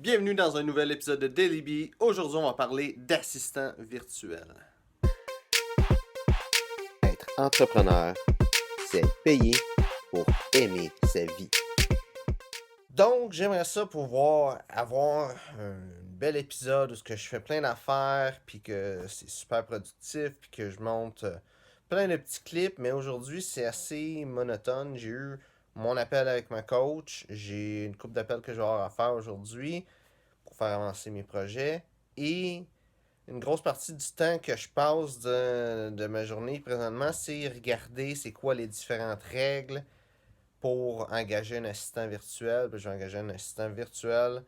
Bienvenue dans un nouvel épisode de Daily Bee. Aujourd'hui, on va parler d'assistant virtuel. Être entrepreneur, c'est payer pour aimer sa vie. Donc, j'aimerais ça pouvoir avoir un bel épisode où je fais plein d'affaires, puis que c'est super productif, puis que je monte plein de petits clips. Mais aujourd'hui, c'est assez monotone. J'ai eu mon appel avec ma coach. J'ai une couple d'appels que je vais avoir à faire aujourd'hui pour faire avancer mes projets. Et une grosse partie du temps que je passe de ma journée présentement, c'est regarder c'est quoi les différentes règles pour engager un assistant virtuel. Je vais engager un assistant virtuel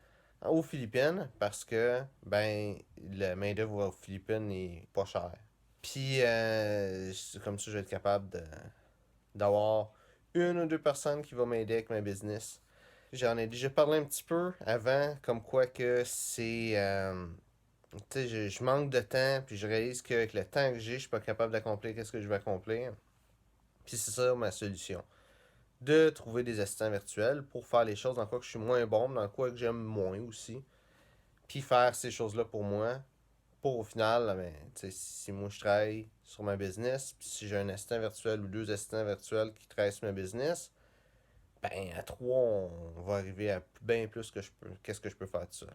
aux Philippines parce que la main-d'œuvre aux Philippines n'est pas chère. Puis comme ça, je vais être capable d'avoir une ou deux personnes qui vont m'aider avec ma business. J'en ai déjà parlé un petit peu avant, comme quoi que c'est tu sais, je manque de temps, puis je réalise qu'avec le temps que j'ai, je suis pas capable d'accomplir ce que je veux accomplir. Puis c'est ça ma solution. De trouver des assistants virtuels pour faire les choses dans quoi que je suis moins bon, dans quoi que j'aime moins aussi. Puis faire ces choses-là pour moi. Pour au final, si moi je travaille sur ma business, puis si j'ai un assistant virtuel ou deux assistants virtuels qui travaillent sur ma business, à trois, on va arriver à bien plus que qu'est-ce que je peux faire de ça.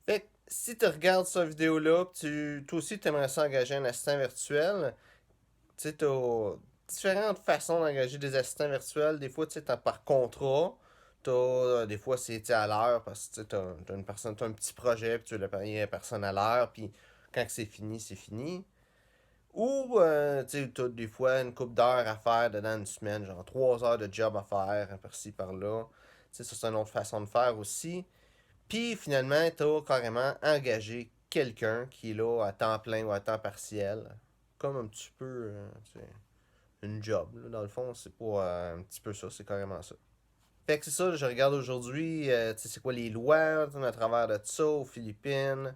Fait que si tu regardes cette vidéo-là, toi aussi tu aimerais ça engager un assistant virtuel, tu sais, t'as différentes façons d'engager des assistants virtuels. Des fois, tu sais, t'as par contrat. Des fois, c'est à l'heure parce que t'as une personne, t'as un petit projet, puis tu veux le payer à la personne à l'heure, puis quand c'est fini, c'est fini. Ou, tu sais, t'as des fois une couple d'heures à faire dedans une semaine, genre 3 heures de job à faire, par-ci, par-là. Tu sais, ça, c'est une autre façon de faire aussi. Puis finalement, t'as carrément engagé quelqu'un qui est là à temps plein ou à temps partiel. Comme un petit peu une job. Là, dans le fond, c'est pas un petit peu ça, c'est carrément ça. Fait que c'est ça, je regarde aujourd'hui, tu sais, c'est quoi les lois à travers de ça aux Philippines.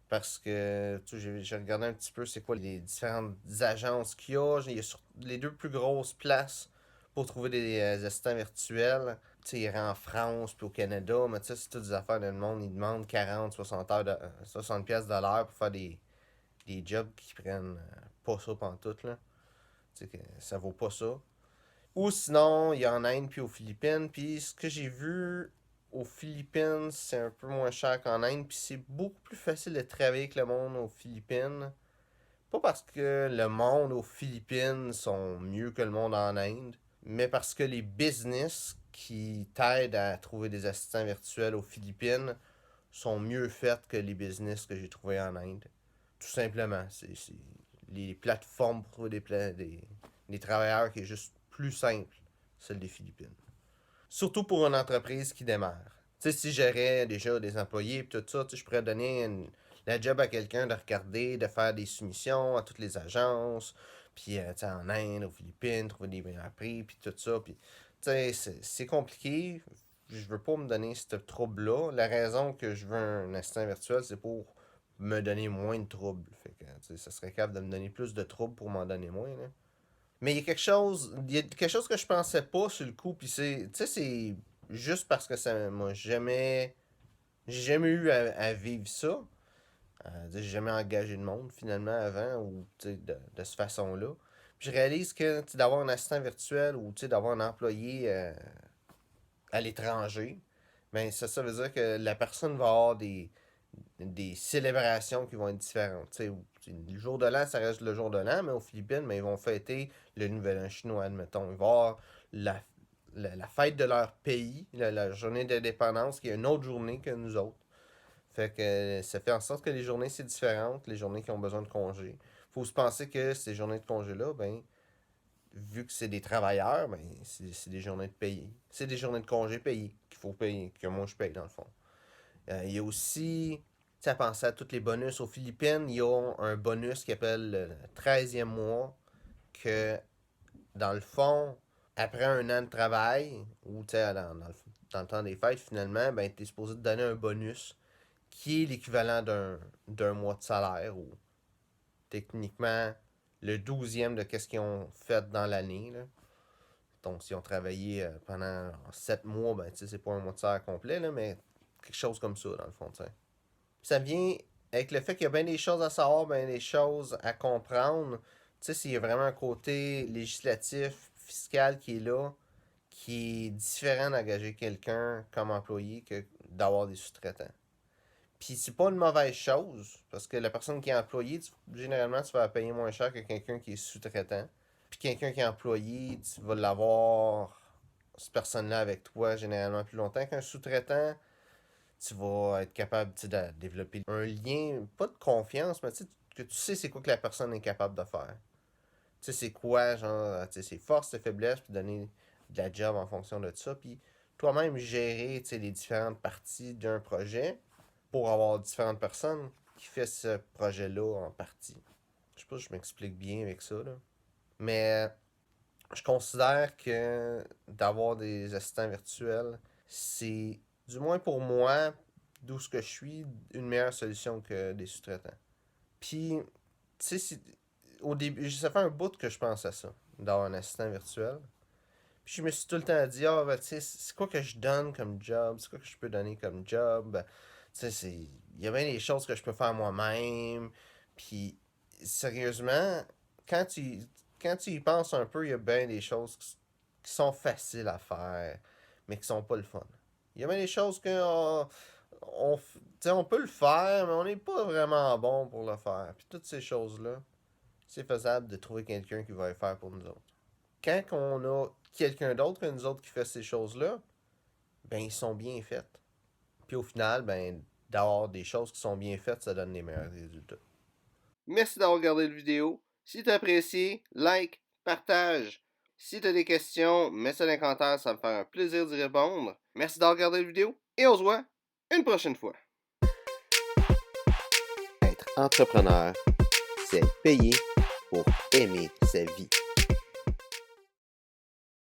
Parce que j'ai regardé un petit peu c'est quoi les différentes agences qu'il y a. Il y a les deux plus grosses places pour trouver des assistants virtuels. Tu sais, il y en France puis au Canada, mais tu sais, c'est toutes des affaires de le monde. Ils demandent 40, 60 heures 60 pièces de l'heure pour faire des jobs qui prennent pas ça pantoute, là. Tu sais, que ça vaut pas ça. Ou sinon, il y a en Inde puis aux Philippines. Puis ce que j'ai vu aux Philippines, c'est un peu moins cher qu'en Inde. Puis c'est beaucoup plus facile de travailler avec le monde aux Philippines. Pas parce que le monde aux Philippines sont mieux que le monde en Inde, mais parce que les business qui t'aident à trouver des assistants virtuels aux Philippines sont mieux faites que les business que j'ai trouvés en Inde. Tout simplement. C'est les plateformes pour trouver des travailleurs qui est juste plus simple, celle des Philippines. Surtout pour une entreprise qui démarre. Tu sais, si j'aurais déjà des employés et tout ça, je pourrais donner la job à quelqu'un de regarder, de faire des soumissions à toutes les agences, puis en Inde, aux Philippines, trouver des meilleurs prix, puis tout ça. Puis, c'est compliqué. Je veux pas me donner ce trouble-là. La raison que je veux un assistant virtuel, c'est pour me donner moins de troubles. Fait que, ça serait capable de me donner plus de troubles pour m'en donner moins, là. Mais il y a quelque chose que je pensais pas sur le coup, puis c'est juste parce que ça m'a j'ai jamais eu à vivre ça. J'ai jamais engagé de monde finalement avant, ou de cette façon-là. Puis je réalise que d'avoir un assistant virtuel ou d'avoir un employé à l'étranger, ça veut dire que la personne va avoir des célébrations qui vont être différentes. Le jour de l'an, ça reste le jour de l'an, mais aux Philippines, ils vont fêter le nouvel an chinois, admettons. Ils vont avoir la, la fête de leur pays, la journée d'indépendance, qui est une autre journée que nous autres. Fait que ça fait en sorte que les journées, c'est différent, les journées qui ont besoin de congés. Faut se penser que ces journées de congés-là, vu que c'est des travailleurs, c'est des journées de payer. C'est des journées de congés payées qu'il faut payer, que moi je paye dans le fond. Il y a aussi, tu sais, à penser à tous les bonus aux Philippines, il y a un bonus qui appelle le 13e mois, que dans le fond, après un an de travail, ou tu sais, dans le temps des fêtes, finalement, tu es supposé te donner un bonus qui est l'équivalent d'un mois de salaire, ou techniquement le 12e de ce qu'ils ont fait dans l'année, là. Donc, s'ils ont travaillé pendant 7 mois, c'est pas un mois de salaire complet, là, mais quelque chose comme ça, dans le fond, tu sais. Ça vient avec le fait qu'il y a bien des choses à savoir, bien des choses à comprendre. Tu sais, s'il y a vraiment un côté législatif, fiscal qui est là, qui est différent d'engager quelqu'un comme employé que d'avoir des sous-traitants. Puis c'est pas une mauvaise chose, parce que la personne qui est employée, généralement, tu vas la payer moins cher que quelqu'un qui est sous-traitant. Puis quelqu'un qui est employé, tu vas l'avoir, cette personne-là, avec toi, généralement plus longtemps qu'un sous-traitant. Tu vas être capable de développer un lien, pas de confiance, mais que tu sais c'est quoi que la personne est capable de faire. Tu sais c'est quoi, genre, tu sais, ses forces, ses faiblesses, puis donner de la job en fonction de ça. Puis toi-même gérer, tu sais, les différentes parties d'un projet pour avoir différentes personnes qui font ce projet-là en partie. Je sais pas si je m'explique bien avec ça, là. Mais je considère que d'avoir des assistants virtuels, c'est, du moins pour moi, d'où ce que je suis, une meilleure solution que des sous-traitants. Puis, tu sais, au début, ça fait un bout que je pense à ça, d'avoir un assistant virtuel. Puis je me suis tout le temps dit, ah, ben, tu sais, c'est quoi que je donne comme job? C'est quoi que je peux donner comme job? Ben, tu sais, il y a bien des choses que je peux faire moi-même. Puis, sérieusement, quand tu, quand tu y penses un peu, il y a bien des choses qui sont faciles à faire, mais qui sont pas le fun. Il y a bien des choses que tu sais, on peut le faire, mais on n'est pas vraiment bon pour le faire. Puis toutes ces choses-là, c'est faisable de trouver quelqu'un qui va le faire pour nous autres. Quand on a quelqu'un d'autre que nous autres qui fait ces choses-là, ben ils sont bien faites. Puis au final, ben d'avoir des choses qui sont bien faites, ça donne les meilleurs résultats. Merci d'avoir regardé la vidéo. Si t'as apprécié, like, partage. Si t'as des questions, mets ça dans les commentaires, ça va me faire un plaisir d'y répondre. Merci d'avoir regardé la vidéo et on se voit une prochaine fois. Être entrepreneur, c'est payer pour aimer sa vie.